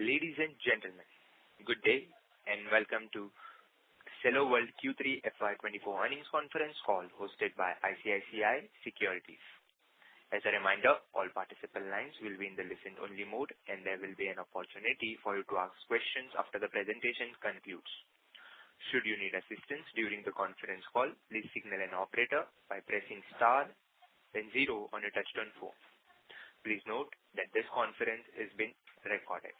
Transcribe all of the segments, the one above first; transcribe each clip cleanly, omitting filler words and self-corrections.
Ladies and gentlemen, good day and welcome to Cello World Q3FY2024 earnings conference call hosted by ICICI Securities. As a reminder, all participant lines will be in the listen-only mode and there will be an opportunity for you to ask questions after the presentation concludes. Should you need assistance during the conference call, please signal an operator by pressing star then 0 on your touchtone phone. Please note that this conference is being recorded.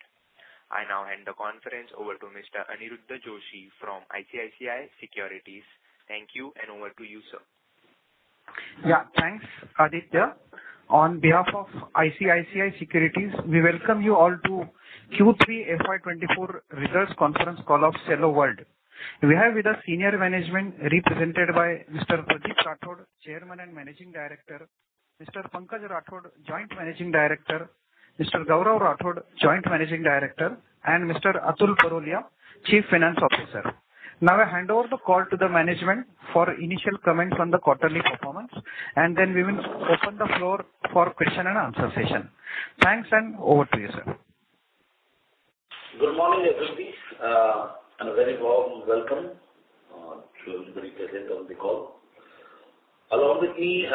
I now hand the conference over to Mr. Aniruddha Joshi from ICICI Securities. Thank you and over to you, sir. Yeah, thanks, Aditya. On behalf of ICICI Securities, we welcome you all to Q3 FY24 results conference call of Cello World. We have with us senior management represented by Mr. Pradeep Rathod, Chairman and Managing Director, Mr. Pankaj Rathod, Joint Managing Director, Mr. Gaurav Rathod, Joint Managing Director, and Mr. Atul Parolia, Chief Finance Officer. Now I hand over the call to the management for initial comments on the quarterly performance, and then we will open the floor for question and answer session. Thanks and over to you, sir. Good morning, everybody, and a very warm welcome to everybody present on the call. Along with me,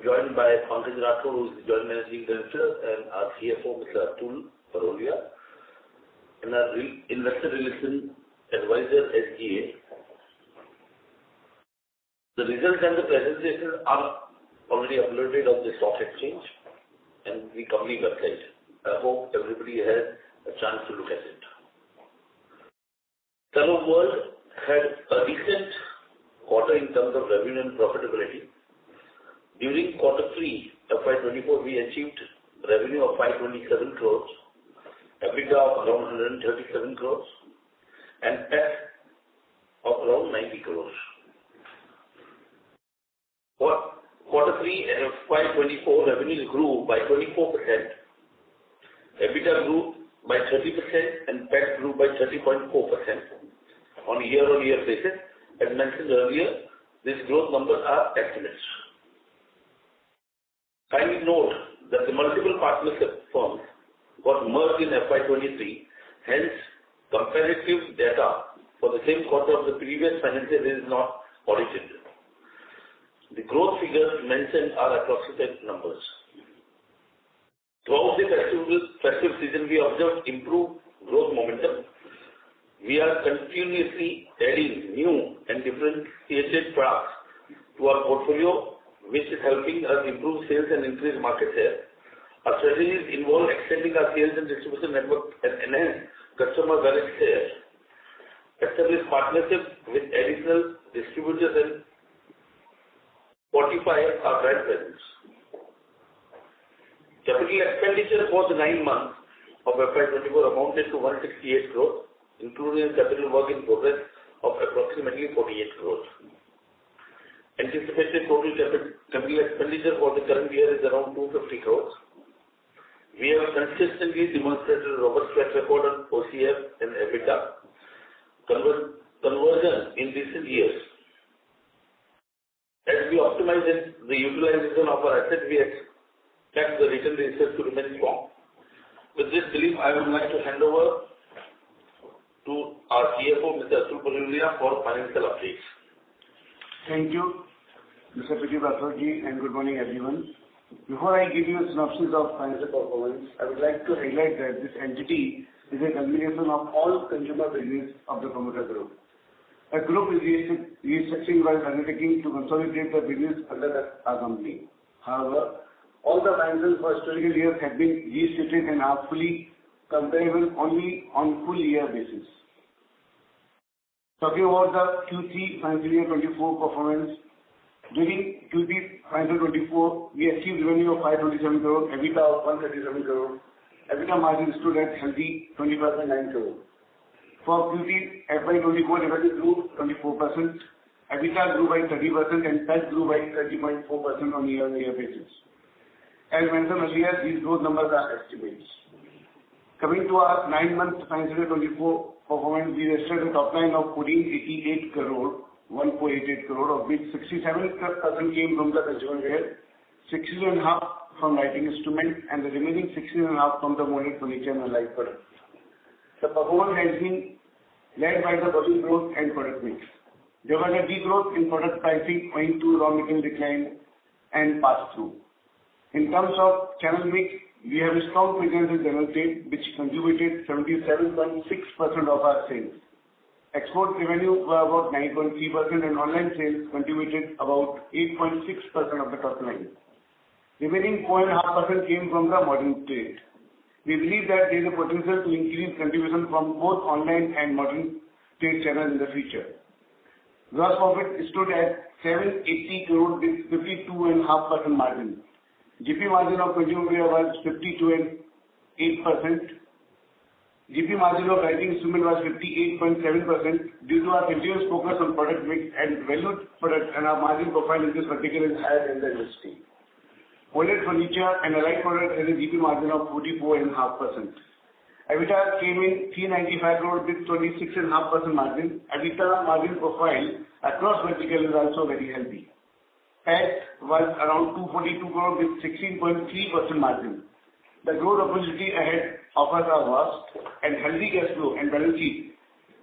joined by Pankaj Rathod, who is the Joint Managing Director, and our CFO, Mr. Atul Parolia, and our Investor Relations Advisor, SGA. The results and the presentation are already uploaded on the stock exchange and the company website. I hope everybody has a chance to look at it. Cello World had a decent quarter in terms of revenue and profitability. During quarter 3 FY24, we achieved revenue of 527 crores, EBITDA of around 137 crores, and PAT of around 90 crores. For quarter 3 FY24, revenue grew by 24%, EBITDA grew by 30%, and PAT grew by 30.4% on a year-on-year basis. As mentioned earlier, these growth numbers are estimates. Kindly note that the multiple partnership firms got merged in FY23, hence comparative data for the same quarter of the previous financial year is not audited. The growth figures mentioned are approximate numbers. Throughout the festive season, we observed improved growth momentum. We are continuously adding new and differentiated products to our portfolio, which is helping us improve sales and increase market share. Our strategies involve extending our sales and distribution network and enhance customer wallet share, establish partnerships with additional distributors and fortify our brand presence. Capital expenditure for the 9 months of FY24 amounted to 168 crores, including capital work in progress of approximately 48 crores. Anticipated total capital expenditure for the current year is around 250 crores. We have consistently demonstrated a robust track record on OCF and EBITDA conversion in recent years. As we optimize the utilization of our assets, we expect the return ratios to remain strong. With this belief, I would like to hand over to our CFO, Mr. Atul Parolia, for financial updates. Thank you, Mr. Pradeep Rathod, and good morning, everyone. Before I give you a synopsis of financial performance, I would like to highlight that this entity is a combination of all consumer business of the promoter group. A group is restructuring while undertaking to consolidate the business under our company. However, all the financials for historical years have been restated and are fully comparable only on full year basis. Talking about the Q3 financial year 24 performance, during Q3 financial 24, we achieved revenue of 527 crore, EBITDA of 137 crore. EBITDA margin stood at healthy 20.9 crore. For Q3 FY24, revenue grew 24%, EBITDA grew by 30%, and PAT grew by 30.4% on year-on-year basis. As mentioned earlier, these growth numbers are estimates. Coming to our 9-month financial year 24 performance, we registered a top line of 1488 crore, of which 67% came from the consumer wear, 16.5% from lighting instruments and the remaining 16.5% from the molded furniture and allied products. The performance has been led by the volume growth and product mix. There was a degrowth in product pricing owing to raw material decline and pass-through. In terms of channel mix, we have a strong presence in general trade, which contributed 77.6% of our sales. Export revenue were about 9.3% and online sales contributed about 8.6% of the top line. Remaining 4.5% came from the modern trade. We believe that there is a potential to increase contribution from both online and modern trade channels in the future. Gross profit stood at 780 crore with 52.5% margin. GP margin of consumer wear was 52.8%. GP margin of lighting instrument was 58.7% due to our continuous focus on product mix and valued products, and our margin profile in this vertical is higher than the industry. Molded furniture and allied products has a GP margin of 44.5%. EBITDA came in 395 crore with 26.5% margin. EBITDA margin profile across vertical is also very healthy. PAT was around 242 crore with 16.3% margin. The growth opportunity ahead offers are vast and healthy cash flow and balance sheet.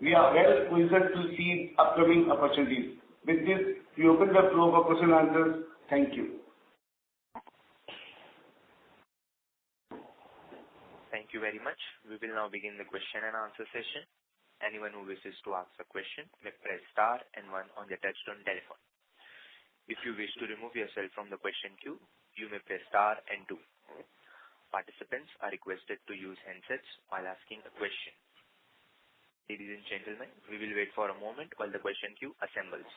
We are well positioned to seize upcoming opportunities. With this, we open the floor for question and answers. Thank you. Thank you very much. We will now begin the question and answer session. Anyone who wishes to ask a question may press star and 1 on their touchtone telephone. If you wish to remove yourself from the question queue, you may press star and 2. Participants are requested to use handsets while asking a question. Ladies and gentlemen, we will wait for a moment while the question queue assembles.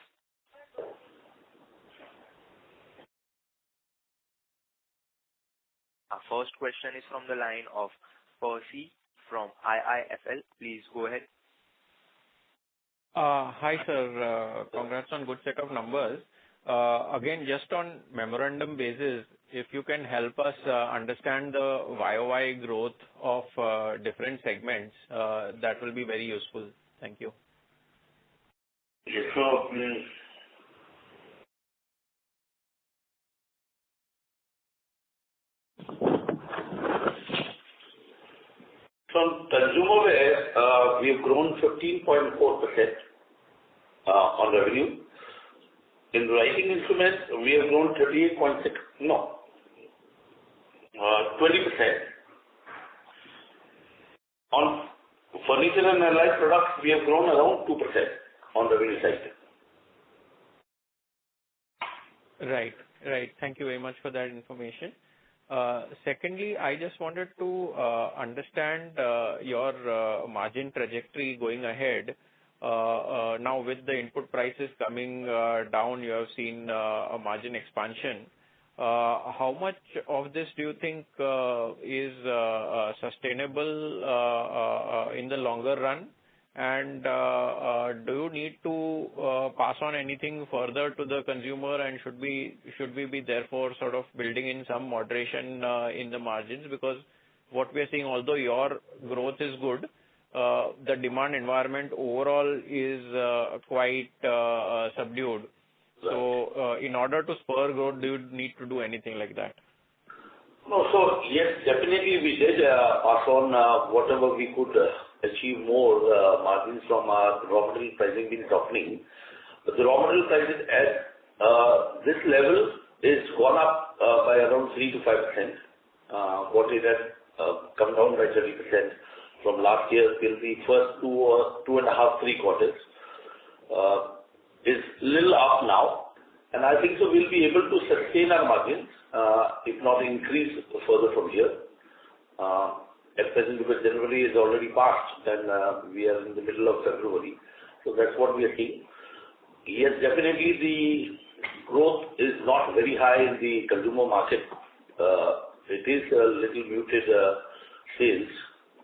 Our first question is from the line of Percy from IIFL. Please go ahead. Hi, sir. Congrats on good set of numbers. Again, just on memorandum basis, if you can help us understand the YOY growth of different segments, that will be very useful. Thank you. Yes, from consumer wear, we have grown 15.4% on revenue. In lighting instruments, we have grown 20%. On furniture and allied products, we have grown around 2% on the revenue side. Right. Thank you very much for that information. Secondly, I just wanted to understand your margin trajectory going ahead. Now, with the input prices coming down, you have seen a margin expansion. How much of this do you think is sustainable in the longer run? And do you need to pass on anything further to the consumer, and should we be therefore sort of building in some moderation in the margins? Because what we are seeing, although your growth is good, the demand environment overall is quite subdued. So, in order to spur growth, do you need to do anything like that? No, so yes, definitely we did pass on whatever we could achieve more margins from our raw material pricing being softening. But the raw material prices at this level is gone up by around 3 to 5%. What it has come down by 30% from last year till the first 2.5-3 quarters. Is little up now, and I think so we'll be able to sustain our margins, if not increase further from here. At present, because January is already passed, and we are in the middle of February, so that's what we are seeing. Yes, definitely the growth is not very high in the consumer market. It is a little muted sales,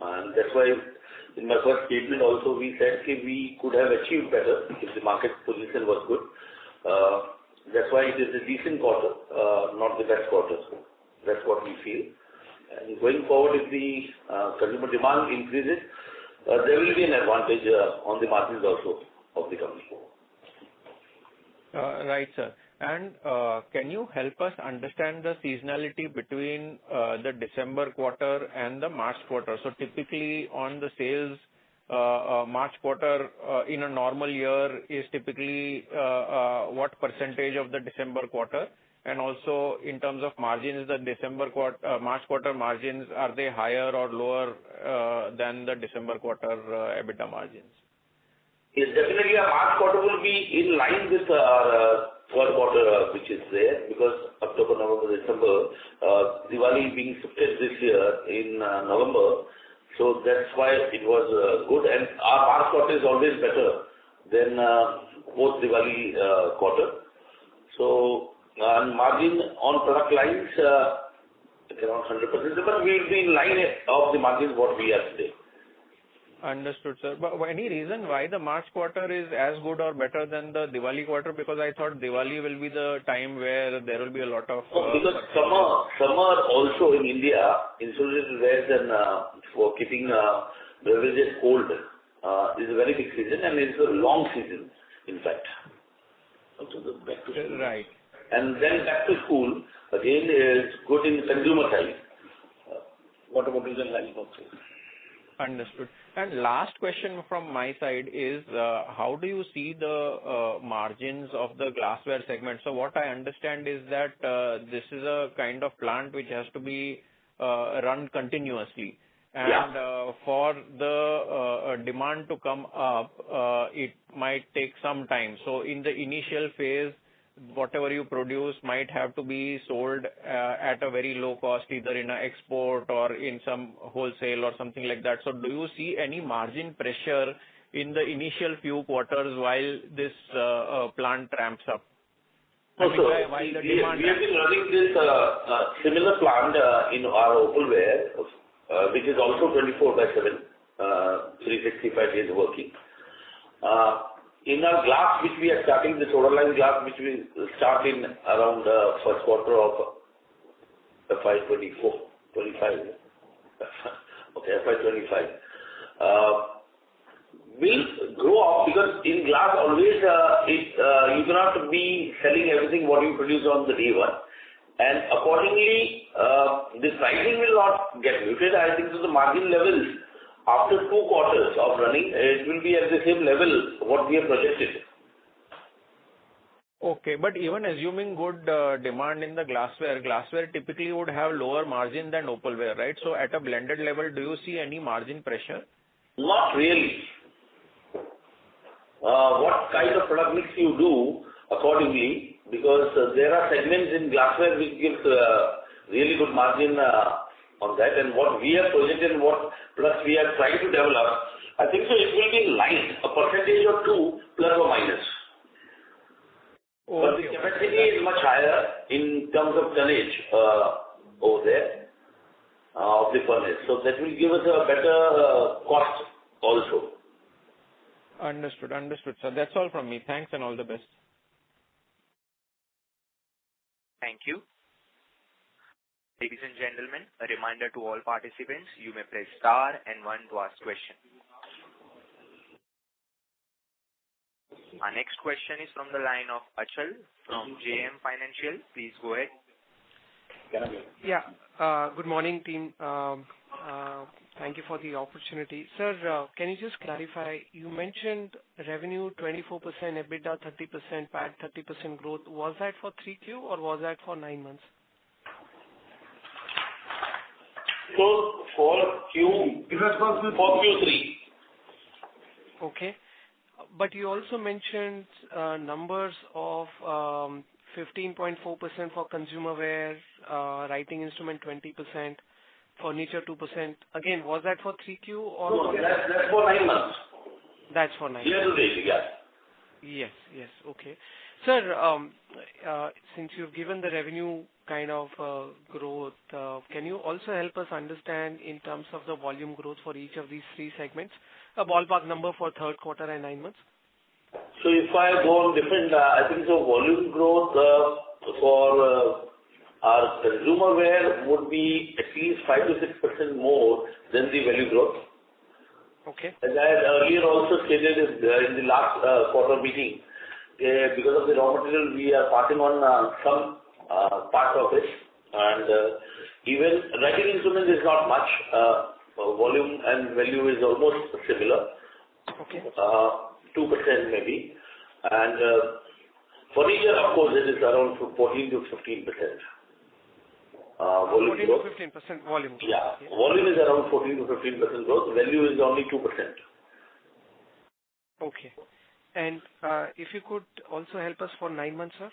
and that's why in my first statement also we said we could have achieved better if the market position was good. That's why it is a decent quarter, not the best quarter. That's what we feel. And going forward, if the consumer demand increases, there will be an advantage on the margins also of the company. Right, sir. And can you help us understand the seasonality between the December quarter and the March quarter? So typically on the sales, March quarter in a normal year is typically what percentage of the December quarter? And also in terms of margins, the March quarter margins, are they higher or lower than the December quarter EBITDA margins? Yes, definitely our March quarter will be in line with our third quarter, which is there, because October, November, December, Diwali being shifted this year in November, so that's why it was good. And our March quarter is always better than post Diwali quarter. So margin on product lines around 100%, but we will be in line of the margins what we have today. Understood, sir. But any reason why the March quarter is as good or better than the Diwali quarter? Because I thought Diwali will be the time where there will be a lot of... because summer also in India, insulated wares and for keeping beverages cold is a very big season, and it's a long season, in fact. Also the back to school. Right. And then back to school, again, is good in consumer side. Water bottles and lunch boxes. Understood. And last question from my side is, how do you see the margins of the glassware segment? So what I understand is that this is a kind of plant which has to be run continuously. And for the demand to come up, it might take some time. So in the initial phase, whatever you produce might have to be sold at a very low cost, either in an export or in some wholesale or something like that. So do you see any margin pressure in the initial few quarters while this plant ramps up? No, sir. We have been running this similar plant in our opalware, which is also 24/7, 365 days working. In our glass, which we are starting, the soda line glass, which we start in around first quarter of FY24, 25. Okay, FY25. Will grow up because in glass always you cannot be selling everything what you produce on the day one. And accordingly, the pricing will not get muted. I think so the margin levels after 2 quarters of running, it will be at the same level what we have projected. Okay, but even assuming good demand in the glassware typically would have lower margin than opalware, right? So at a blended level, do you see any margin pressure? Not really. What kind of product mix you do accordingly, because there are segments in glassware which gives really good margin on that, and what we have projected and what products we are trying to develop, I think so it will be in line, a percentage or 2 plus or minus. But the capacity is much higher in terms of tonnage over there of the furnace. So that will give us a better cost also. Understood. So that's all from me. Thanks and all the best. Thank you. Ladies and gentlemen, a reminder to all participants, you may press star and 1 to ask question. Our next question is from the line of Achal from JM Financial. Please go ahead. Yeah. Good morning, team. Thank you for the opportunity. Sir, can you just clarify, you mentioned revenue 24%, EBITDA 30%, PAT 30% growth. Was that for 3Q or was that for 9 months? So for Q3. Okay. But you also mentioned numbers of 15.4% for consumer wear, writing instrument 20%, furniture 2%. Again, was that for 3Q or? No, that's for 9 months. That's for 9 months. Year to date, yeah. Yes. Okay. Sir, since you've given the revenue kind of growth, can you also help us understand in terms of the volume growth for each of these 3 segments? A ballpark number for third quarter and 9 months? So if I go on different, I think so volume growth for our consumer wear would be at least 5 to 6% more than the value growth. Okay. As I had earlier also stated in the last quarter meeting, because of the raw material, we are passing on some part of it. And even writing instruments is not much. Volume and value is almost similar. Okay. 2% maybe. And furniture, of course, it is around 14 to 15%. Volume 14 growth. to 15% volume growth. Yeah. Volume is around 14 to 15% growth. Value is only 2%. Okay. And if you could also help us for 9 months, sir?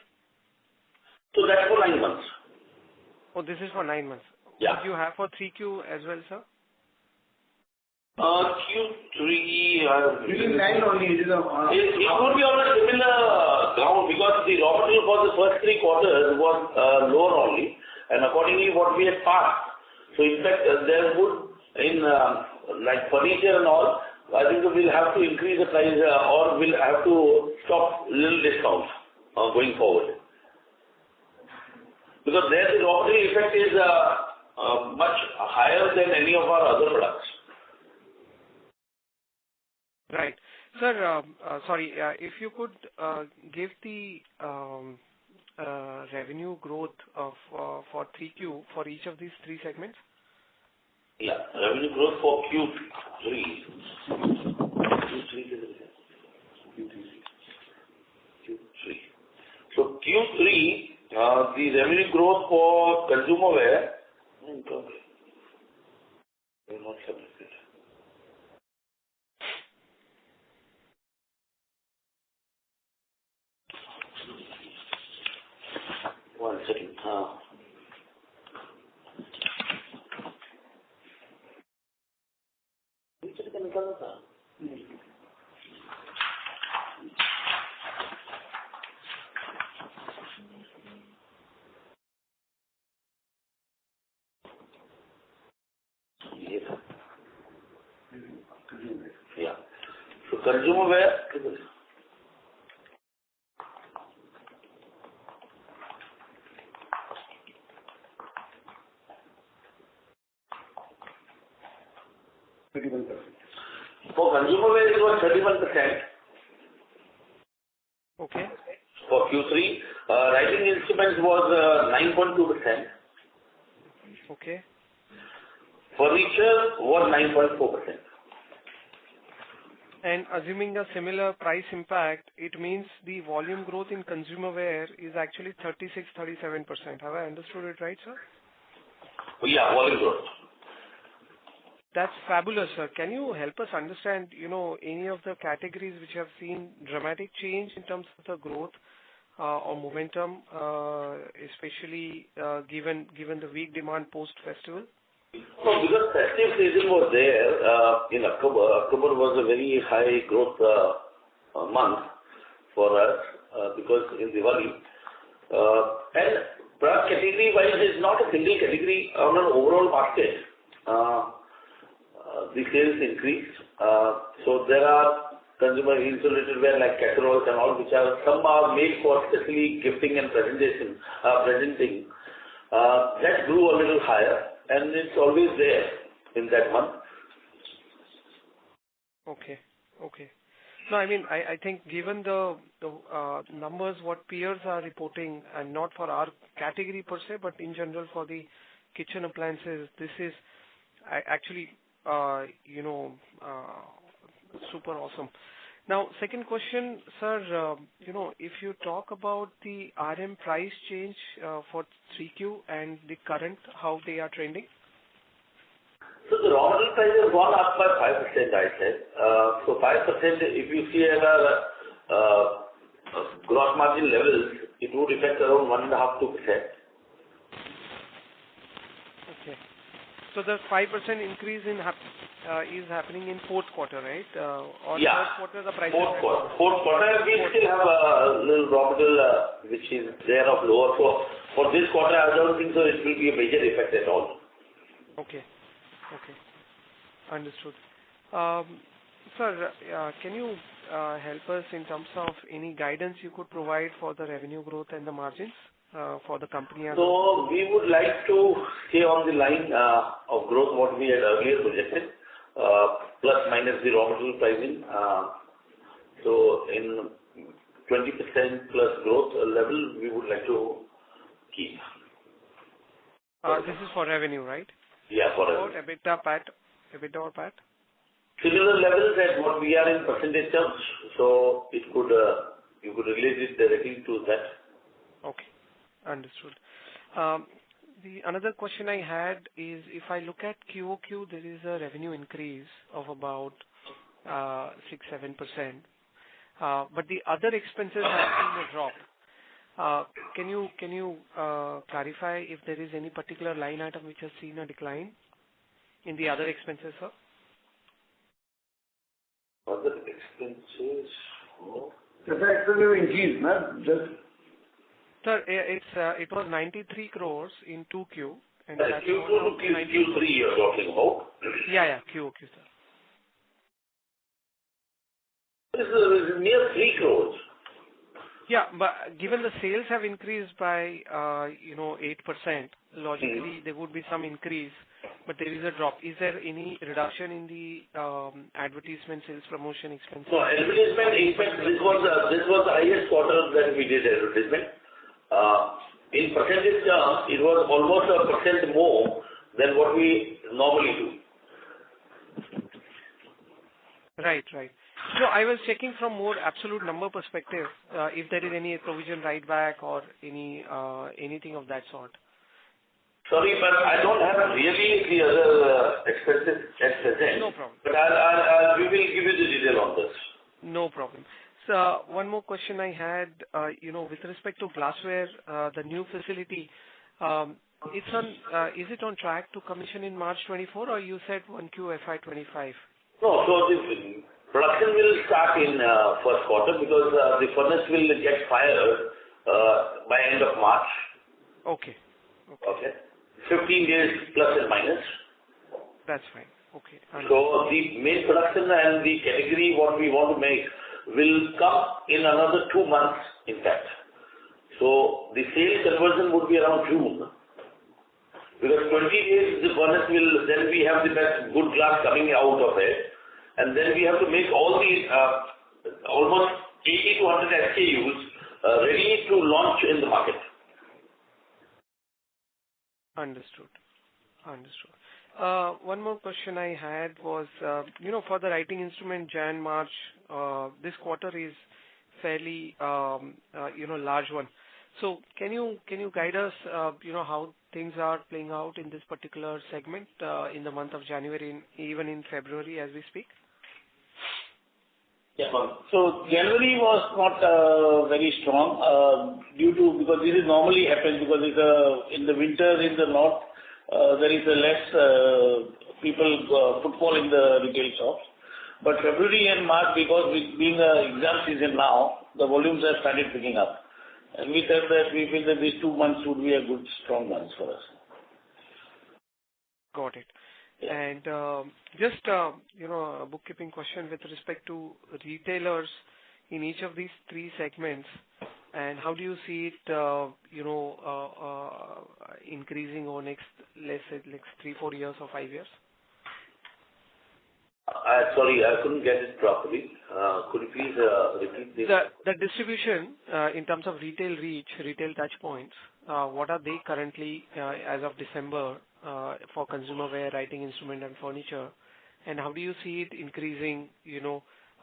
So that's for 9 months. Oh, this is for 9 months. Yeah. What do you have for 3Q as well, sir? Q3, Within 9 only, it is it would be on a similar ground because the raw material for the first 3 quarters was lower only, and accordingly what we had passed. So in fact, there would, in like furniture and all, I think we'll have to increase the price or we'll have to stop little discounts going forward. Because there the raw material effect is much higher than any of our other products. Right. Sir, sorry, if you could give the revenue growth of for 3Q for each of these 3 segments? Yeah, revenue growth for Q3. So Q3, the revenue growth for consumer wear. Not separated. One second. Yeah. So consumer wear. For consumer wear, it was 31%. Okay. For Q3, writing instruments was 9.2%. Okay. Furniture was 9.4%. And assuming a similar price impact, it means the volume growth in consumer wear is actually 36-37%. Have I understood it right, sir? Yeah, volume growth. That's fabulous, sir. Can you help us understand, any of the categories which have seen dramatic change in terms of the growth or momentum, especially given the weak demand post-festival? No, because festive season was there in October. October was a very high growth month for us because in Diwali. And product category-wise, it's not a single category on an overall basket. The sales increased. So there are consumer insulated wear like casseroles and all, which are some are made for especially gifting and presenting. That grew a little higher, and it's always there in that month. Okay. No, I mean, I think given the numbers what peers are reporting, and not for our category per se, but in general for the kitchen appliances, this is actually super awesome. Now, second question, sir, if you talk about the RM price change for 3Q and the current, how they are trending? So the raw material price has gone up by 5%, I said. So 5%, if you see at our gross margin levels, it would affect around 1.5-2%. Okay. So the 5% increase is happening in fourth quarter, right? Or Yeah. third quarter, the price. Fourth quarter, we still have a little raw material which is there of lower. So for this quarter, I don't think so it will be a major effect at all. Okay. Understood. Sir, can you help us in terms of any guidance you could provide for the revenue growth and the margins for the company? So we would like to stay on the line of growth what we had earlier projected, plus minus the raw material pricing. So in 20% plus growth level we would like to keep. This is for revenue, right? Yeah, for Or revenue. EBITDA or PAT? Similar levels at what we are in percentage terms, so it could, you could relate it directly to that. Okay, understood. The another question I had is, if I look at QOQ, there is a revenue increase of about 6-7%, but the other expenses have seen a drop. Can you clarify if there is any particular line item which has seen a decline in the other expenses, sir? Other expenses, no. The expenses increase, no? Just Sir, it was 93 crores in 2Q. And Q2 to Q3 you're talking about? Yeah, QOQ, sir. This is near 3 crores. Yeah, but given the sales have increased by 8%, logically there would be some increase, but there is a drop. Is there any reduction in the advertisement, sales, promotion expenses? No, advertisement expense, this was the highest quarter that we did advertisement. In percentage terms, it was almost 1% more than what we normally do. Right. So I was checking from more absolute number perspective, if there is any provision write back or anything of that sort. Sorry, but I don't have really the other expenses at present. No problem. But we will give you the detail on this. No problem. So one more question I had, with respect to glassware, the new facility, is it on track to commission in March 24, or you said 1Q FY25? No, so the production will start in first quarter because the furnace will get fired by end of March. Okay. 15 days plus and minus. That's fine. Okay. So the main production and the category what we want to make will come in another 2 months, in fact. So the sales conversion would be around June. Because 20 days the furnace will, then we have the best good glass coming out of it. And then we have to make all the almost 80 to 100 SKUs ready to launch in the market. Understood. One more question I had was, for the writing instrument, Jan, March, this quarter is fairly, large one. So can you guide us, how things are playing out in this particular segment in the month of January and even in February as we speak? Yeah. So January was not very strong because this is normally happens because it's in the winter in the north there is a less footfall in the retail shops. But February and March, because being an exam season now, the volumes have started picking up. And we said that we feel that these 2 months would be a good strong months for us. Got it. And just a bookkeeping question with respect to retailers in each of these 3 segments, and how do you see it, increasing over next, let's say, 3-4 years or 5 years? Sorry, I couldn't get it properly. Could you please repeat this? The distribution in terms of retail reach, retail touch points, what are they currently as of December for consumer wear, writing instrument and furniture, and how do you see it increasing,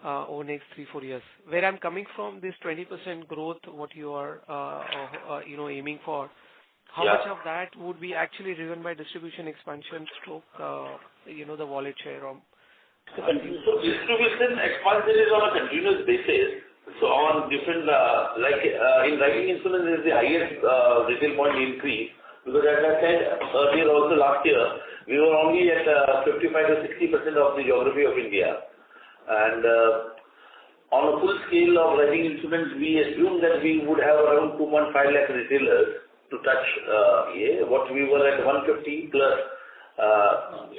over next 3-4 years? Where I'm coming from, this 20% growth, what you are, aiming for, how much of that would be actually driven by distribution expansion stroke, the wallet share? So distribution expansion is on a continuous basis. So on different, in writing instruments, there is the highest retail point increase. Because as I said earlier also last year, we were only at 55 to 60% of the geography of India. And on a full scale of writing instruments, we assume that we would have around 2.5 lakh retailers to touch what we were at 150 plus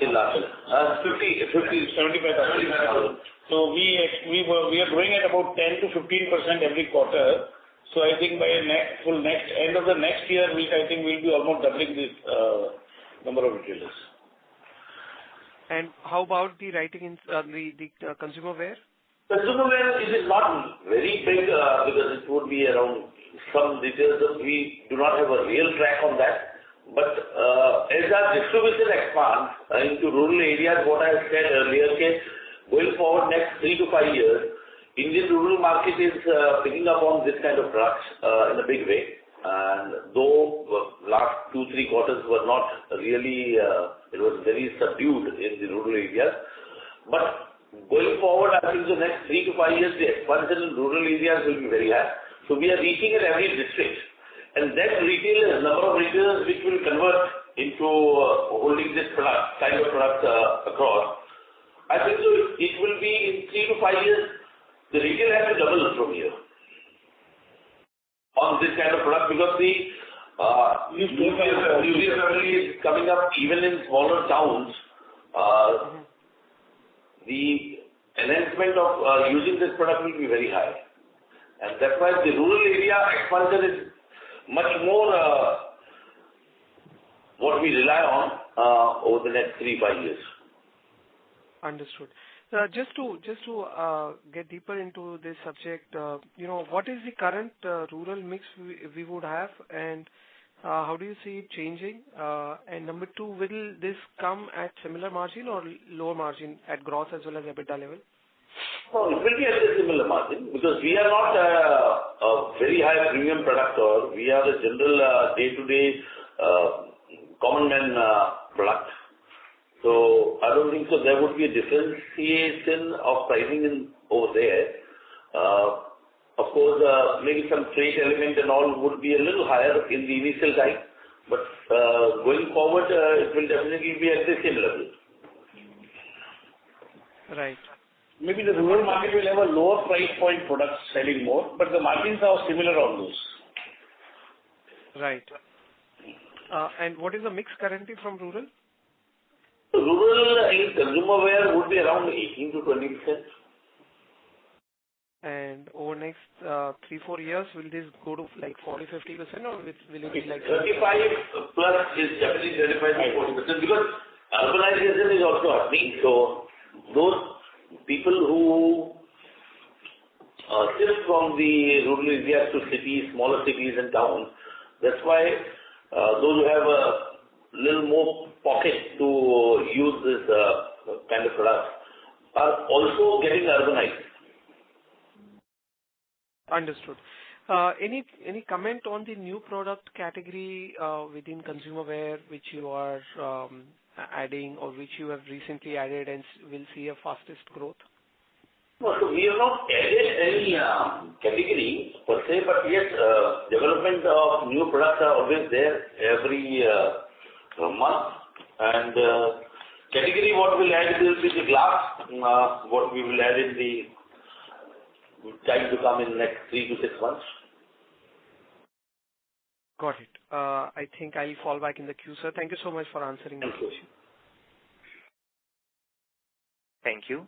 in last year. 75,000. So we are growing at about 10 to 15% every quarter. So I think by end of the next year, I think we'll be almost doubling this number of retailers. And how about the writing in the consumer wear? Consumer wear, it is not very big because it would be around some details that we do not have a real track on that. But as our distribution expands into rural areas, what I said earlier, going forward next 3 to 5 years, Indian rural market is picking up on this kind of products in a big way. And though last 2-3 quarters were not really, it was very subdued in the rural areas. But going forward, I think the next 3 to 5 years, the expansion in rural areas will be very high. So we are reaching at every district. And that retailers, number of retailers which will convert into holding this product, kind of product across, I think so it will be in 3 to 5 years, the retail has to double from here on this kind of product because the nuclear family is coming up even in smaller towns. The enhancement of using this product will be very high. And that's why the rural area expansion is much more what we rely on over the next 3-5 years. Understood. Just to get deeper into this subject, what is the current rural mix we would have, and how do you see it changing? And number 2, will this come at similar margin or lower margin at gross as well as EBITDA level? No, it will be at a similar margin because we are not a very high premium product, or we are a general day-to-day common man product. So I don't think so there would be a differentiation of pricing over there. Of course, maybe some freight element and all would be a little higher in the initial time, but going forward, it will definitely be at the same level. Right. Maybe the rural market will have a lower price point products selling more, but the margins are similar on those. Right. And what is the mix currently from rural? Rural in consumer wear would be around 18 to 20%. And over next 3-4 years, will this go to like 40-50%, or will it be like 35 plus is definitely 35 to 40% because urbanization is also happening. So those people who shift from the rural areas to cities, smaller cities and towns, that's why those who have a little more pocket to use this kind of product are also getting urbanized. Understood. Any comment on the new product category within consumer wear which you are adding or which you have recently added and will see a fastest growth? No, so we have not added any category per se, but yes, development of new products are always there every month. And category what we'll add will be the glass, what we will add in the time to come in next 3 to 6 months. Got it. I think I'll fall back in the queue, sir. Thank you so much for answering my question. Thank you.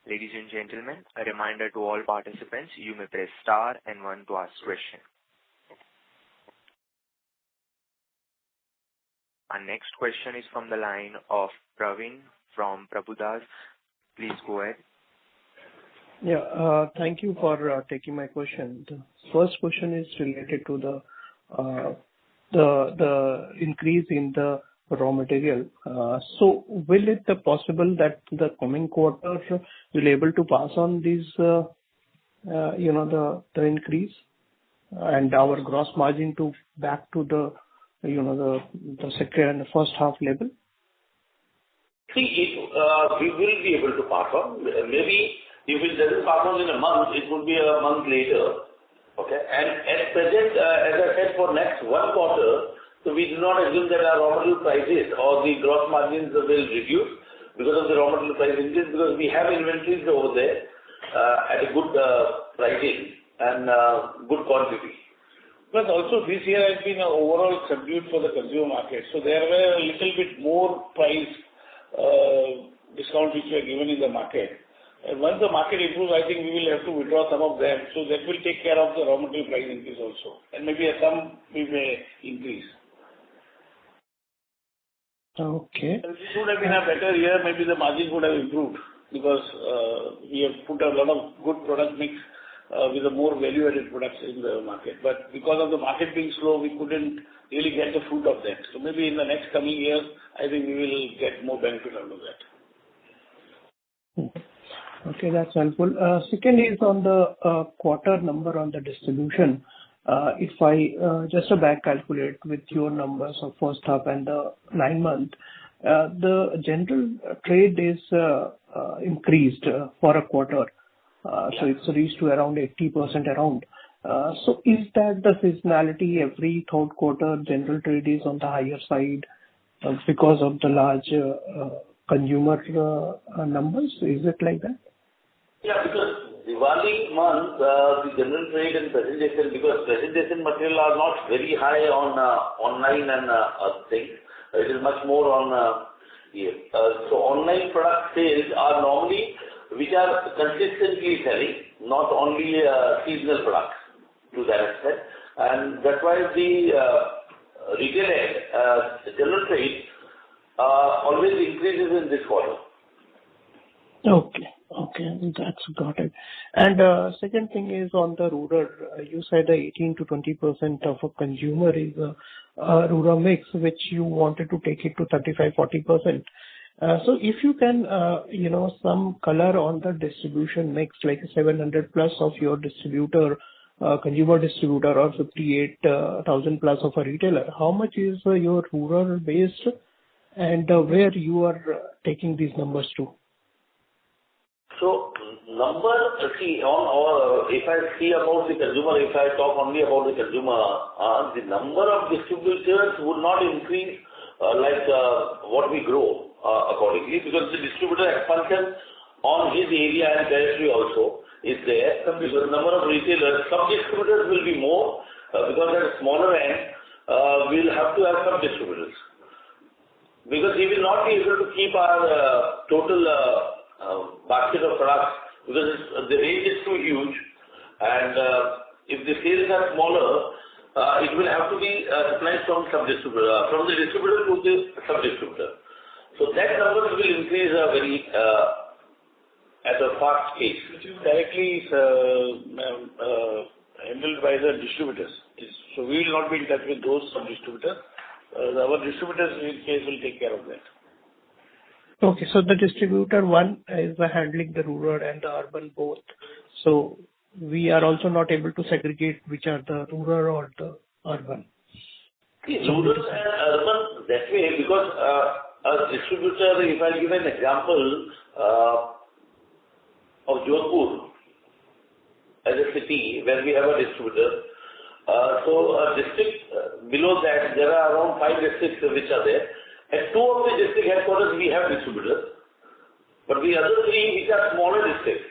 Ladies and gentlemen, a reminder to all participants, you may press star and 1 to ask question. Our next question is from the line of Praveen from Prabhudas. Please go ahead. Yeah, thank you for taking my question. The first question is related to the increase in the raw material. So will it be possible that the coming quarter will able to pass on these, the increase and our gross margin to back to the second and first half level? See, we will be able to pass on. Maybe if it doesn't pass on in a month, it will be a month later. Okay. And at present, as I said, for next 1 quarter, so we do not assume that our raw material prices or the gross margins will reduce because of the raw material price increase, because we have inventories over there at a good pricing and good quantity. Plus also this year has been overall subdued for the consumer market. So there were a little bit more price discount which were given in the market. And once the market improves, I think we will have to withdraw some of them. So that will take care of the raw material price increase also. And maybe some we may increase. Okay. If it would have been a better year, maybe the margins would have improved. because we have put a lot of good product mix with the more value-added products in the market. But because of the market being slow, we couldn't really get the fruit of that. So maybe in the next coming years, I think we will get more benefit out of that. Okay, that's helpful. Second is on the quarter number on the distribution. If I just back calculate with your numbers of first half and the 9 month, the general trade is increased for a quarter. So it's reached to around 80% around. So is that the seasonality every third quarter general trade is on the higher side because of the large consumer numbers? Is it like that? Yeah, because Diwali month, the general trade and presentation, because presentation material are not very high on online and other things. It is much more on so online product sales are normally which are consistently selling, not only seasonal products to that extent. And that's why the retail end, general trade always increases in this quarter. Okay, that's got it. And second thing is on the rural. You said 18 to 20% of a consumer is a rural mix, which you wanted to take it to 35-40%. So if you can, some color on the distribution mix, like 700 plus of your distributor, consumer distributor, or 58,000 plus of a retailer, how much is your rural based, and where you are taking these numbers to? So if I see about the consumer, if I talk only about the consumer, the number of distributors would not increase like what we grow accordingly, because the distributor expansion on his area and territory also is there. Because the number of retailers, some distributors will be more, because at a smaller end, we'll have to have some distributors. Because he will not be able to keep our total basket of products, because the range is too huge, and if the sales are smaller, it will have to be supplied from sub-distributor, from the distributor to the sub-distributor. So that number will increase very at a fast pace. Which is directly handled by the distributors. So we will not be in touch with those sub-distributors. Our distributors in case will take care of that. Okay, so the distributor one is handling the rural and the urban both. So we are also not able to segregate which are the rural or the urban. See, rural and urban that way, because a distributor, if I give an example of Jodhpur as a city where we have a distributor, so a district below that, there are around 5 districts which are there. At 2 of the district headquarters, we have distributors, but the other 3 which are smaller districts,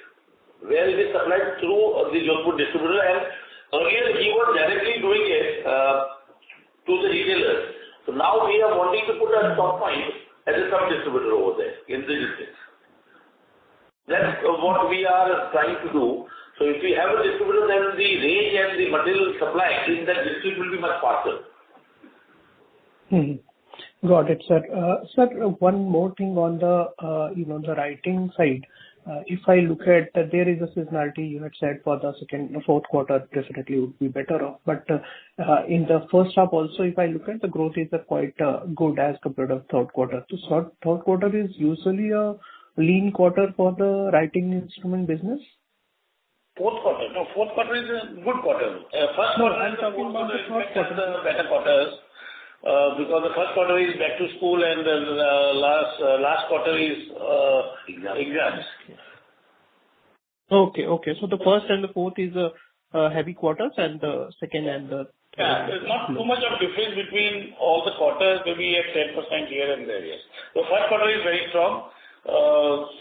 where it is supplied through the Jodhpur distributor, and earlier he was directly doing it to the retailers. So now we are wanting to put a stop point as a sub-distributor over there in the districts. That's what we are trying to do. So if we have a distributor, then the range and the material supply in that district will be much faster. Got it, sir. Sir, one more thing on the the writing side. If I look at there is a seasonality, you had said for the fourth quarter definitely would be better off. But in the first half also, if I look at the growth is quite good as compared to third quarter. So third quarter is usually a lean quarter for the writing instrument business. Fourth quarter is a good quarter. First quarter, I'm talking about the third quarter. The better quarters. Because the first quarter is back to school and the last quarter is exams. Okay. So the first and the fourth is heavy quarters, and the second and the third. There's not too much of difference between all the quarters. Maybe at 10% here and there. Yes. The first quarter is very strong.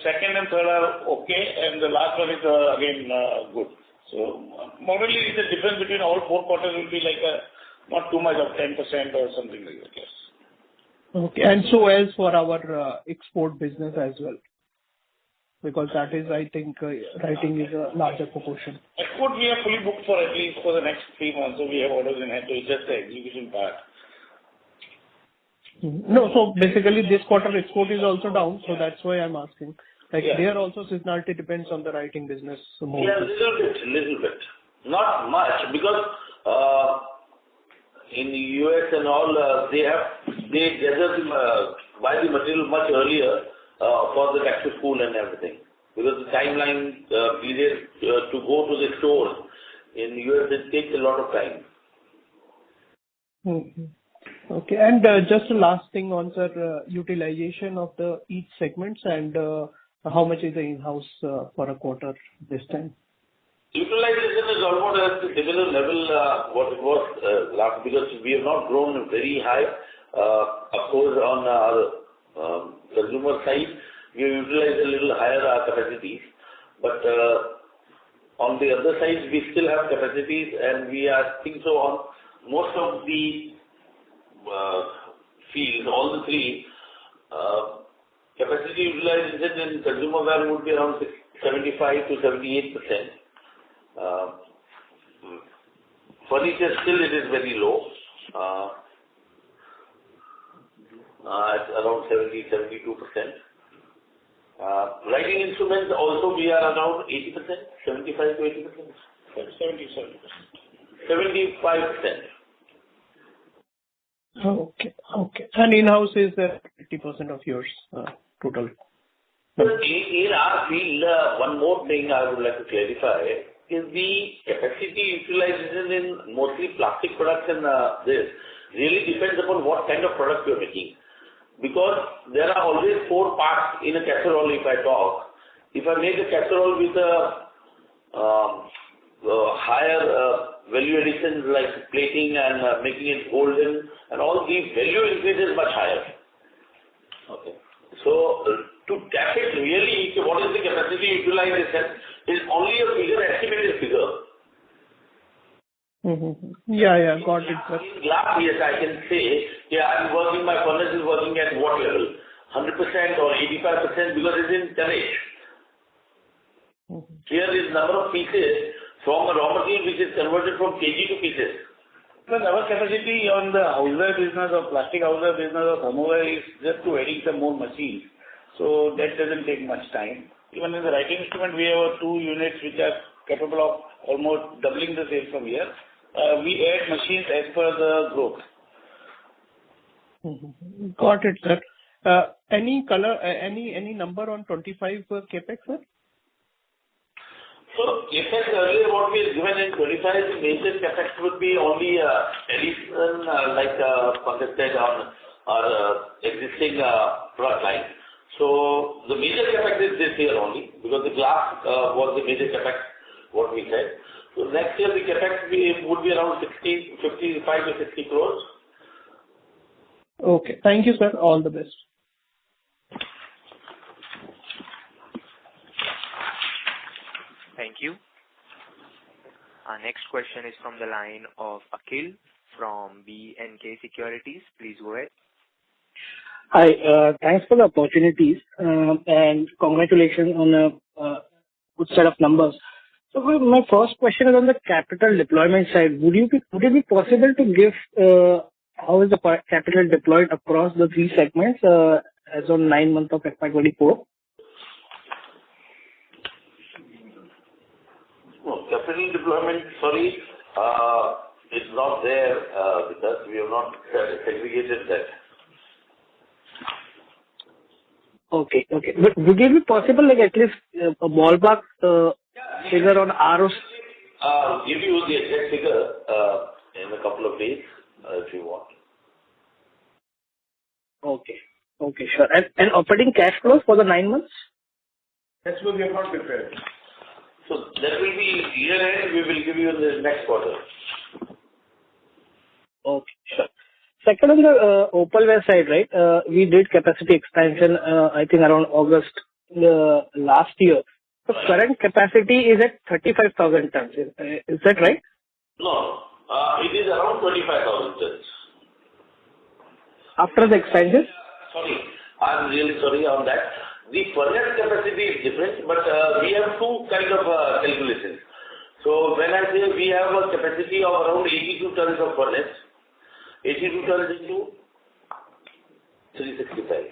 Second and third are okay, and the last one is again good. So normally the difference between all 4 quarters will be like not too much of 10% or something like that, yes. Okay, and so as for our export business as well, because that is, I think, writing is a larger proportion. Export we are fully booked for at least for the next 3 months, so we have orders in hand, so it's just the execution part. No, so basically this quarter export is also down, so that's why I'm asking. Like there also seasonality depends on the writing business more. Yeah, little bit. Not much because in the US and all, they gather buy the material much earlier for the back to school and everything. Because the timeline period to go to the stores in the US, it takes a lot of time. Okay. And just a last thing on, sir, utilization of the each segments and how much is the in-house for a quarter this time? Utilization is almost at the similar level what it was last, because we have not grown very high. Of course, on our consumer side, we utilize a little higher our capacities, but on the other side, we still have capacities, and we are think so on most of the fields, all the three. Capacity utilization in consumer wear would be around 75 to 78%. Furniture still it is very low, at around 70-72%. Writing instruments also we are around 80%, 75 to 80%, 75%. Okay. And in-house is 50% of yours total. In our field, one more thing I would like to clarify is the capacity utilization in mostly plastic products and this really depends upon what kind of product you are making. Because there are always 4 parts in a casserole if I talk. If I make a casserole with a higher value additions like plating and making it golden, and all the value increase is much higher. Okay. So to tap it really, what is the capacity utilization is only a figure, estimated figure. Yeah, got it, sir. In glass, yes, I can say, my furnace is working at what level? 100% or 85% because it's in tonnage. Here is number of pieces from a raw material which is converted from kg to pieces. Well, our capacity on the houseware business or plastic houseware business or thermoware is just to adding some more machines. So that doesn't take much time. Even in the writing instrument, we have 2 units which are capable of almost doubling the sales from here. We add machines as per the growth. Got it, sir. Any color, any number on 25 CapEx, sir? So CapEx earlier what we had given in 25, the major CapEx would be only addition like Pankaj said on our existing product line. So the major CapEx is this year only because the glass was the major CapEx what we said. So next year the CapEx would be around 55 to 60 crores. Okay. Thank you, sir. All the best. Thank you. Our next question is from the line of Akhil from B&K Securities. Please go ahead. Hi, thanks for the opportunities and congratulations on a good set of numbers. So my first question is on the capital deployment side. Would it be possible to give how is the capital deployed across the 3 segments as on 9 months of FY24? No, capital deployment, sorry, it's not there with us. We have not segregated that. Okay. But would it be possible, like at least a ballpark figure on ROC? I'll give you the exact figure in a couple of days if you want. Okay, sure. And operating cash flows for the 9 months? That's what we have not prepared. So that will be year end. We will give you in the next quarter. Okay, sure. Second, on the opalware side, right? We did capacity expansion, I think around August last year. So current capacity is at 35,000 tons. Is that right? No, it is around 25,000 tons. After the expansion? Sorry, I'm really sorry on that. The furnace capacity is different, but we have 2 kind of calculations. So when I say we have a capacity of around 82 tons of furnace, 82 tons into 365.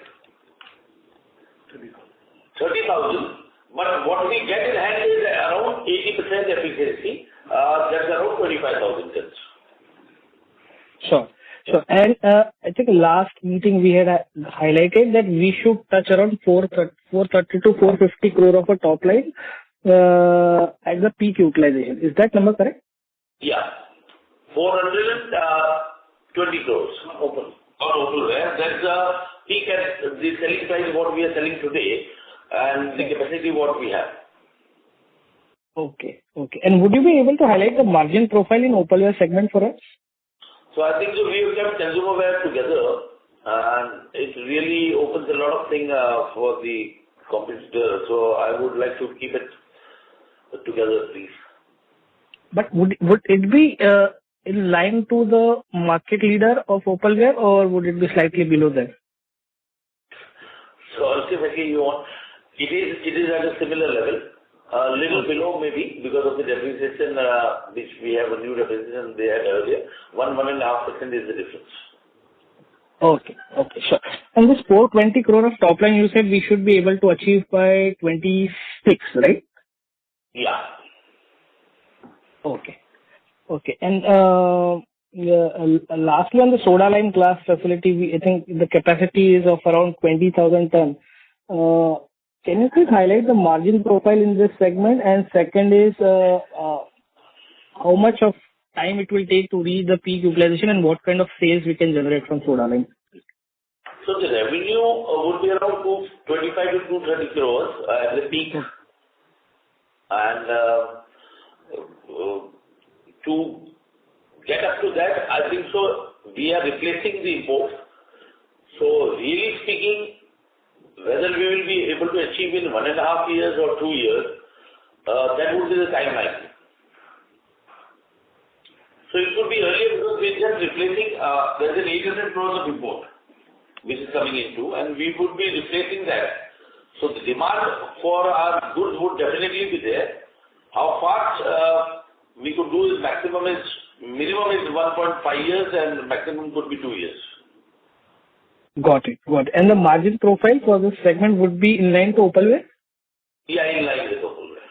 30,000, but what we get in hand is around 80% efficiency. That's around 25,000 tons. Sure. And I think last meeting we had highlighted that we should touch around 430 to 450 crore of a top line at the peak utilization. Is that number correct? Yeah. 420 crores open. Not open where. That's the peak at the selling price what we are selling today and the capacity what we have. Okay. And would you be able to highlight the margin profile in opalware segment for us? So I think we have kept consumer wear together and it really opens a lot of things for the competitor. So I would like to keep it together, please. But would it be in line to the market leader of opalware or would it be slightly below that? So ultimately it is at a similar level. A little below maybe because of the depreciation which we have a new depreciation they had earlier. 1.5% is the difference. Okay, sure. And this 420 crore of top line you said we should be able to achieve by 26, right? Yeah. Okay. And lastly on the soda lime glass facility, I think the capacity is of around 20,000 ton. Can you please highlight the margin profile in this segment? And second is how much of time it will take to reach the peak utilization and what kind of sales we can generate from soda lime? So the revenue would be around 225 to 230 crores at the peak. And to get up to that, I think so we are replacing the imports. So really speaking, whether we will be able to achieve in 1.5 years or 2 years, that would be the timeline. So it could be earlier because we are just replacing, there's an 800 crores of import which is coming into and we would be replacing that. So the demand for our goods would definitely be there. How fast we could do is minimum is 1.5 years and maximum could be 2 years. Got it. And the margin profile for this segment would be in line to opalware? Yeah, in line with opalware.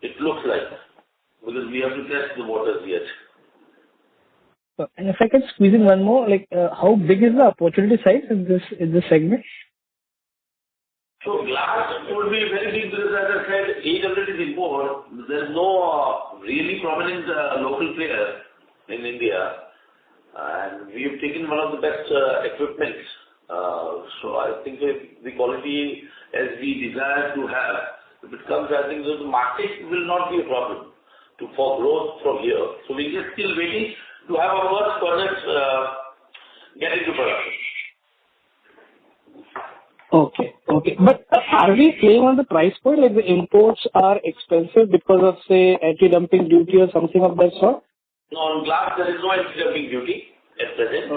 It looks like because we have to test the waters yet. And if I can squeeze in one more, how big is the opportunity size in this segment? So glass would be very big because as I said, 800 is import. There is no really prominent local player in India. And we have taken one of the best equipments. So I think the quality as we desire to have, if it comes, I think the market will not be a problem for growth from here. So we are still waiting to have our first projects get into production. Okay. But are we playing on the price point? Like the imports are expensive because of, say, anti-dumping duty or something of that sort? No, on glass there is no anti-dumping duty at present.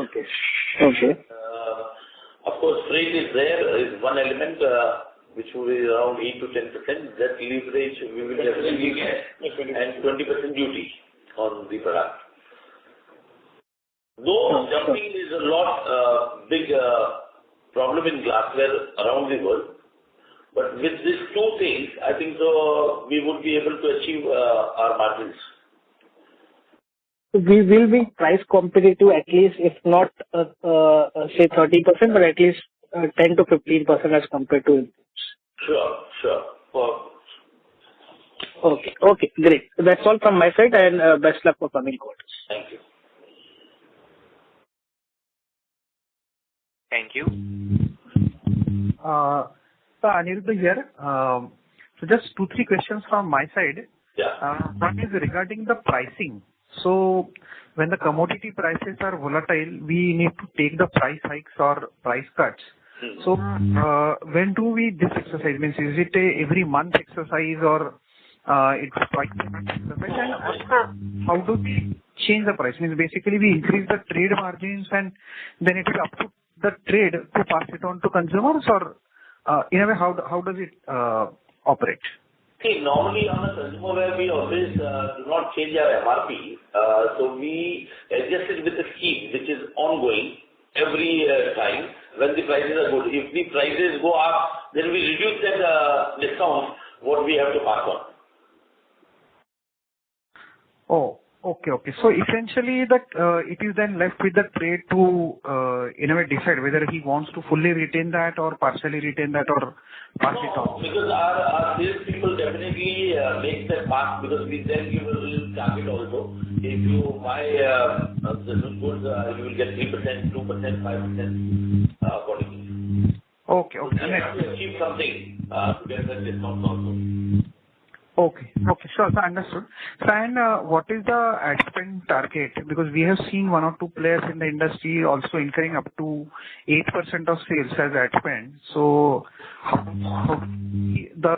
Okay. Of course, freight is one element which will be around 8 to 10%. That leverage we will definitely get and 20% duty on the product. Though dumping is a lot big problem in glassware around the world, but with these two things, I think so we would be able to achieve our margins. We will be price competitive at least, if not say 30%, but at least 10 to 15% as compared to imports. Sure. Okay, great. So that's all from my side and best luck for coming quarters. Thank you. Thank you. So Aniruddha here. So just 2-3 questions from my side. Yeah. One is regarding the pricing. So when the commodity prices are volatile, we need to take the price hikes or price cuts. So when do we this exercise? Means is it a every month exercise or it's twice a month exercise? And also how do we change the price? Means basically we increase the trade margins and then it will up to the trade to pass it on to consumers, or in a way how does it operate? See, normally on a consumer where we always do not change our MRP, so we adjust it with a scheme which is ongoing every time when the prices are good. If the prices go up, then we reduce that discount what we have to pass on. Oh, okay. So essentially that it is then left with the trade to in a way decide whether he wants to fully retain that or partially retain that or pass it on. Because our sales people definitely make that pass, because we then give a little target also. If you buy the goods, you will get 3%, 2%, 5% accordingly. Okay. So we have to achieve something to get that discount also. Okay, sure, sir, understood. So, and what is the ad spend target? Because we have seen one or two players in the industry also incurring up to 8% of sales as ad spend. So, how the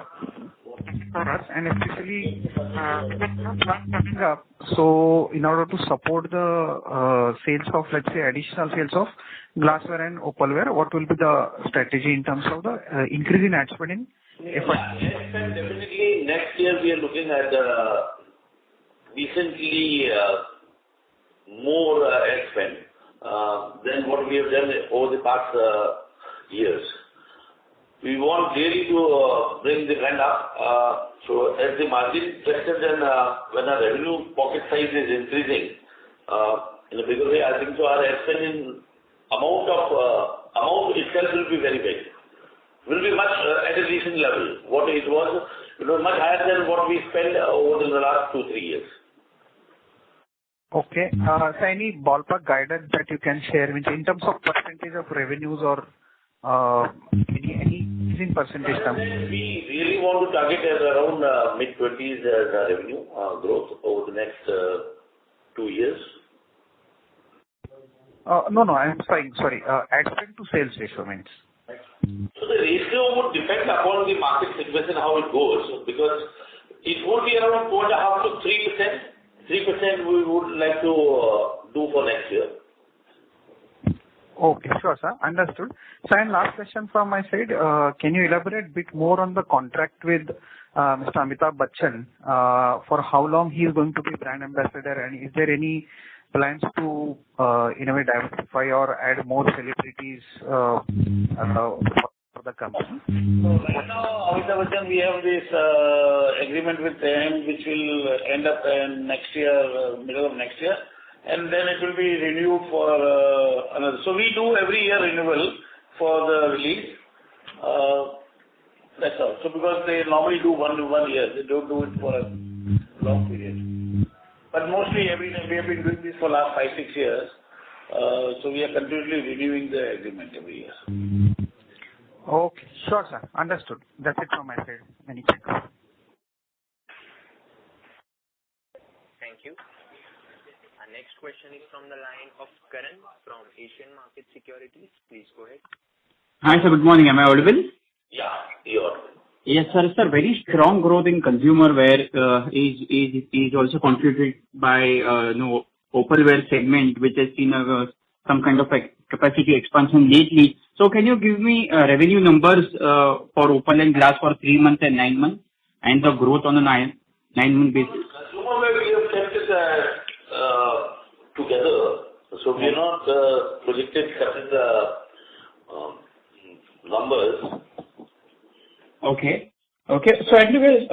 for us, and especially coming up, so in order to support the sales of, let's say, additional sales of glassware and opalware, what will be the strategy in terms of the increase in ad spend in definitely next year we are looking at decently more ad spend than what we have done over the past years. We want really to bring the trend up. So as the margin pressure, then when our revenue pocket size is increasing in a bigger way, I think so our ad spend in amount itself will be very big. Will be much at a decent level. What it was much higher than what we spent over the last 2-3 years. Okay. So any ballpark guidance that you can share in terms of percentage of revenues or any in percentage terms? We really want to target at around mid-20s as revenue growth over the next 2 years. No, I'm sorry. Ad spend to sales ratio means. So the ratio would depend upon the market situation, how it goes, because it would be around 2.5 to 3%. 3% we would like to do for next year. Okay, sure, sir. Understood. So, and last question from my side. Can you elaborate a bit more on the contract with Mr. Amitabh Bachchan? For how long he is going to be brand ambassador, and is there any plans to in a way diversify or add more celebrities for the company? So right now, Amitabh Bachchan, we have this agreement with them, which will end up in next year, middle of next year, and then it will be renewed for another. So we do every year renewal for the release. That's all. So because they normally do one year, they don't do it for a long period. But mostly every time we have been doing this for last 5-6 years. So we are continually renewing the agreement every year. Okay, sure, sir. Understood. That's it from my side. Many thanks. Thank you. Our next question is from the line of Karan from Asian Market Securities. Please go ahead. Hi, sir. Good morning. Am I audible? Yeah, you are. Yes, sir. Sir, very strong growth in consumer wear is also contributed by opalware segment, which has seen some kind of a capacity expansion lately. So can you give me revenue numbers for opal and glass for 3 months and 9 months, and the growth on a 9-month basis? Consumer wear we have kept it together, so we are not projected separate numbers. Okay. So actually,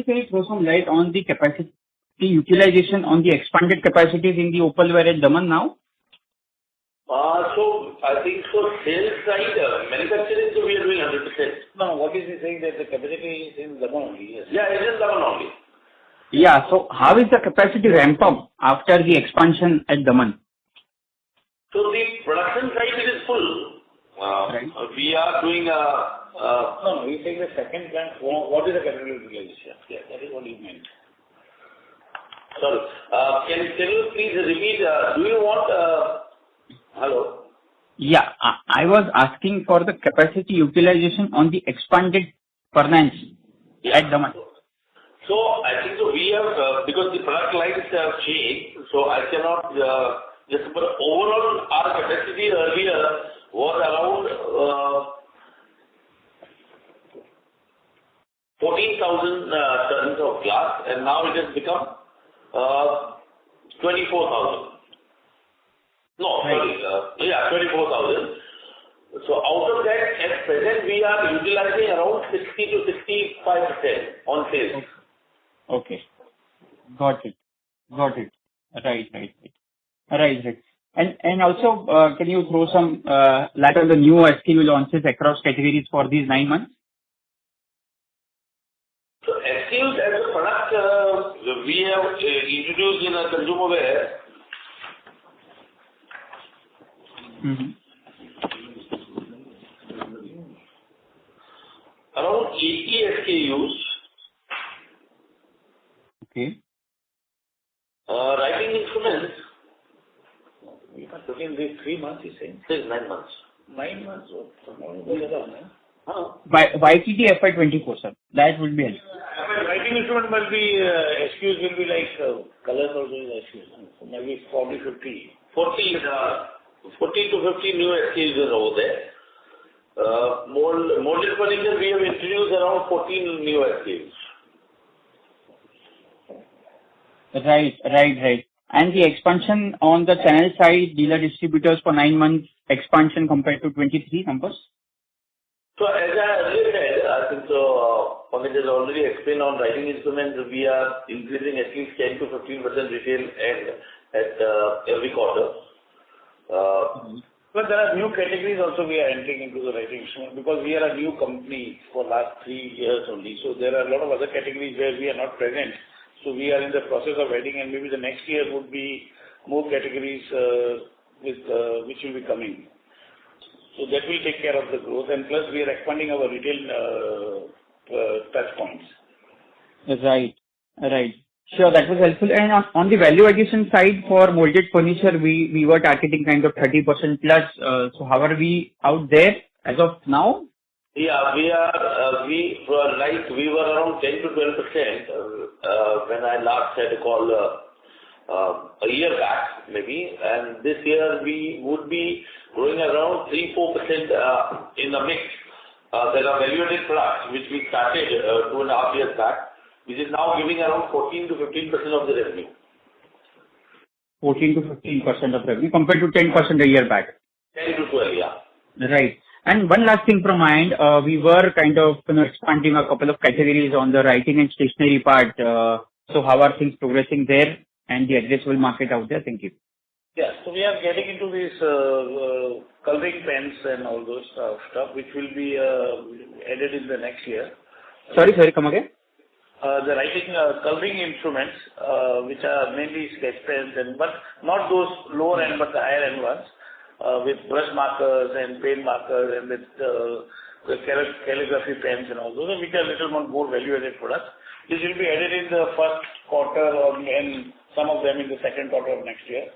can you throw some light on the capacity utilization on the expanded capacities in the opalware at Daman now? So I think for sales side, manufacturing, so we are doing 100%. No, what is he saying, that the capacity is in Daman only? Yes. Yeah, it is Daman only. Yeah. So how is the capacity ramp up after the expansion at Daman? So the production side it is full. Right. We are doing No, he's saying the second plant. What is the capacity utilization? Yeah, that is what he meant. Sorry. Can you please repeat? Do you want? Hello. Yeah, I was asking for the capacity utilization on the expanded furnace at Daman. So I think so we have because the product lines have changed. So I cannot just but overall our capacity earlier was around 14,000 tons of glass, and now it has become 24,000. No, Right. sorry. 24,000. So out of that, at present, we are utilizing around 60 to 65% on sales. Okay. Got it. Right. And also, can you throw some light on the new SKU launches across categories for these 9 months? So SKUs as a product, we have introduced in a consumer wear. Around 80 SKUs. Okay. Writing instruments. We are talking these 3 months, you saying? This is 9 months. 9 months. By YTD FY24, sir. That would be helpful. Writing instrument must be, SKUs will be like, colors also is SKUs. So maybe probably 50. 40 to 50 new SKUs are over there. Molded furniture, we have introduced around 14 new SKUs. Right. And the expansion on the channel side, dealer distributors for 9 months expansion compared to 23 numbers? So as I earlier said, I think so, Pankaj has already explained on writing instruments, we are increasing at least 10 to 15% retail at every quarter. But there are new categories also we are entering into the writing instrument because we are a new company for last 3 years only. So there are a lot of other categories where we are not present. So we are in the process of adding, and maybe the next year would be more categories which will be coming. So that will take care of the growth, and plus we are expanding our retail touch points. Right. Sure, that was helpful. And on the value addition side for molded furniture, we were targeting kind of 30% plus. So how are we out there as of now? Yeah, we were around 10 to 12% when I last had a call a year back maybe, and this year we would be growing around 3-4% in the mix. There are value-added products which we started 2.5 years back, which is now giving around 14 to 15% of the revenue. 14 to 15% of revenue compared to 10% a year back. 10 to 12, yeah. Right. And one last thing from my end, we were kind of expanding a couple of categories on the writing and stationery part. So how are things progressing there and the addressable market out there? Thank you. Yeah, so we are getting into these coloring pens and all those stuff which will be added in the next year. Sorry, come again? The writing coloring instruments which are mainly sketch pens but not those lower end but the higher end ones. With brush markers and paint markers and with calligraphy pens and all those, which are a little more value-added products. This will be added in the first quarter and some of them in the second quarter of next year.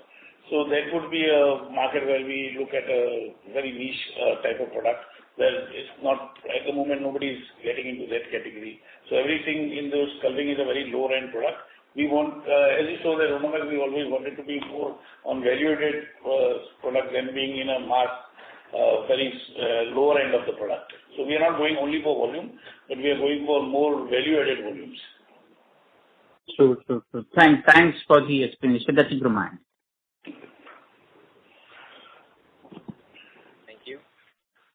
So that would be a market where we look at a very niche type of product where it's not, at the moment, nobody is getting into that category. So everything in those coloring is a very low-end product. We want, as you saw that Romangas, we always wanted to be more on value-added product than being in a mass, very lower end of the product. So we are not going only for volume, but we are going for more value-added volumes. Sure. Thanks for the explanation. That's it from my end. Thank you.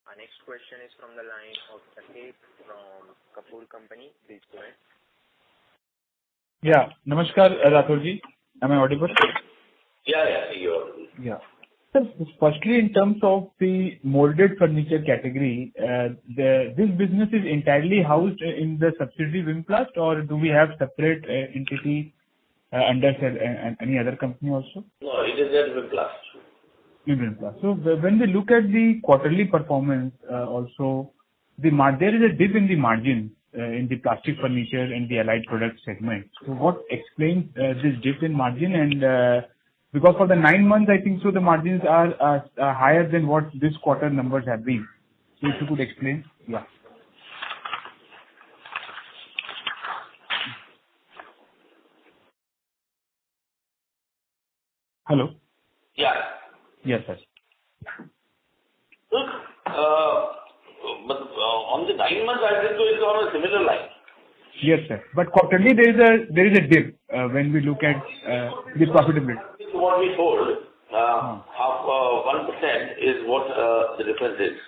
Our next question is from the line of Saket from Kapoor Company. Please go ahead. Yeah. Namaskar, Rathorji. Am I audible? Yeah, you're audible. Yeah. So firstly, in terms of the molded furniture category, this business is entirely housed in the subsidiary Vimplast, or do we have separate entity under any other company also? No, it is at Vimplast. Vimplast. So when we look at the quarterly performance, also there is a dip in the margin in the plastic furniture and the allied product segment. So what explains this dip in margin? And because for the 9 months, I think so the margins are higher than what this quarter numbers have been. So if you could explain. Yeah. Hello? Yeah. Yes, sir. Look, but on the 9 months, I think it's on a similar line. Yes, sir. But quarterly there is a dip when we look at the profitability. What we told, half 1% is what the difference is.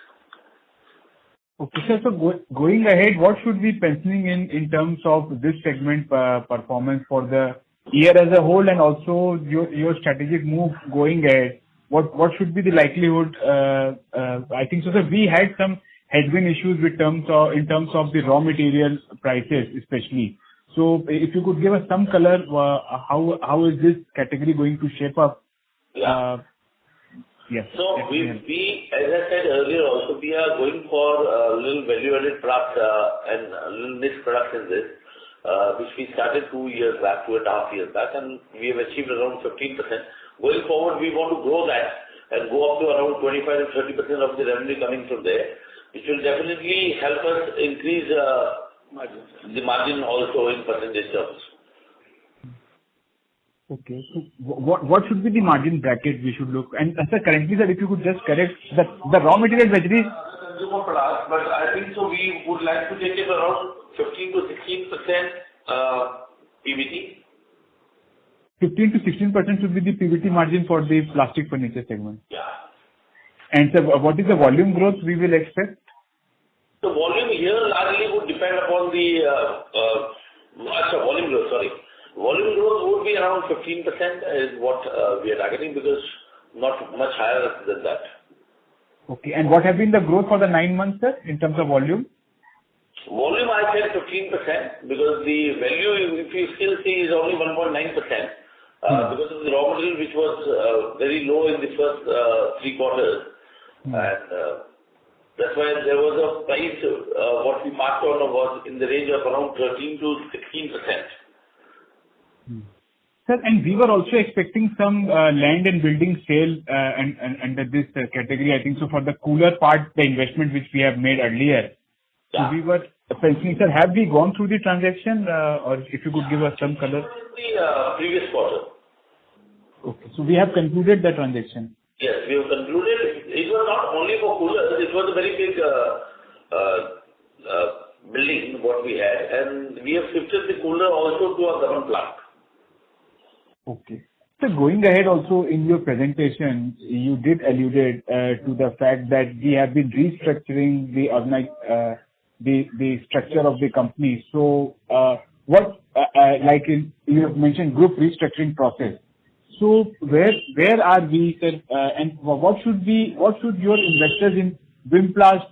Okay, sir. So going ahead, what should we penciling in terms of this segment performance for the year as a whole, and also your strategic move going ahead? What should be the likelihood? I think so, sir, we had some headwind issues in terms of the raw material prices, especially. So if you could give us some color, how is this category going to shape up? Yes. So we, as I said earlier, also we are going for little value-added products and little niche products in this, which we started 2.5 years back, and we have achieved around 15%. Going forward, we want to grow that and go up to around 25 to 30% of the revenue coming from there, which will definitely help us increase the margin also in percentage terms. Okay. So what should be the margin bracket we should look? And sir, currently, sir, if you could just correct the raw material veggies. Consumer products, but I think so we would like to take it around 15 to 16% PBT. 15 to 16% should be the PBT margin for the plastic furniture segment. Yeah. And sir, what is the volume growth we will expect? The volume here largely would depend upon the volume growth. Volume growth would be around 15% is what we are targeting, because not much higher than that. Okay. And what have been the growth for the 9 months, sir, in terms of volume? Volume, I said 15%, because the value, if you still see, is only 1.9%. Because of the raw material, which was very low in the first 3 quarters. And that's why there was a price, what we marked on was in the range of around 13 to 16%. Sir, and we were also expecting some land and building sale under this category. I think so for the cooler part, the investment which we have made earlier. Yeah. So we were thinking, sir, have we gone through the transaction, or if you could give us some color? The previous quarter. Okay, so we have concluded the transaction. Yes, we have concluded. It was not only for coolers, it was a very big building what we had, and we have shifted the cooler also to a government plant. Okay. So going ahead also in your presentation, you did allude to the fact that we have been restructuring the structure of the company. So you have mentioned group restructuring process. So where are we, sir, and what should your investors in Wimplast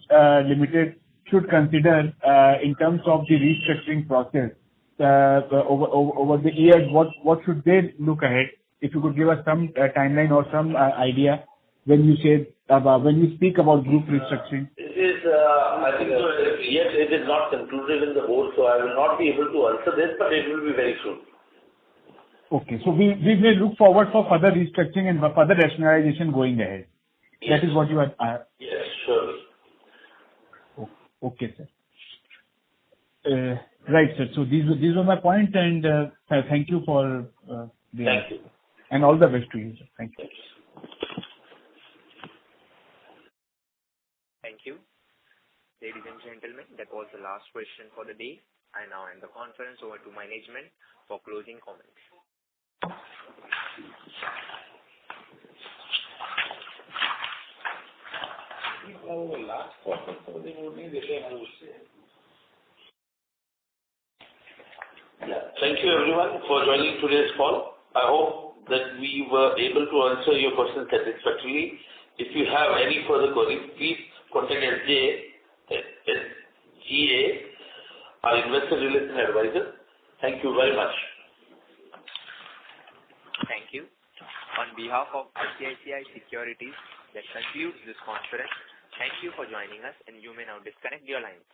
Limited should consider in terms of the restructuring process over the years? What should they look ahead? If you could give us some timeline or some idea when you speak about group restructuring. It is, I think, yes, it is not concluded in the board, so I will not be able to answer this, but it will be very soon. Okay, so we may look forward for further restructuring and further rationalization going ahead. Yes. That is what you are. Yes, surely. Okay, sir. Right, sir. So these were my points, and thank you for the Thank you. And all the best to you, sir. Thank you. Thank you. Ladies and gentlemen, that was the last question for the day. I now hand the conference over to management for closing comments. Thank you everyone for joining today's call. I hope that we were able to answer your questions satisfactorily. If you have any further queries, please contact SGA, our investor relations advisor. Thank you very much. Thank you. On behalf of ICICI Securities, that concludes this conference. Thank you for joining us, and you may now disconnect your lines.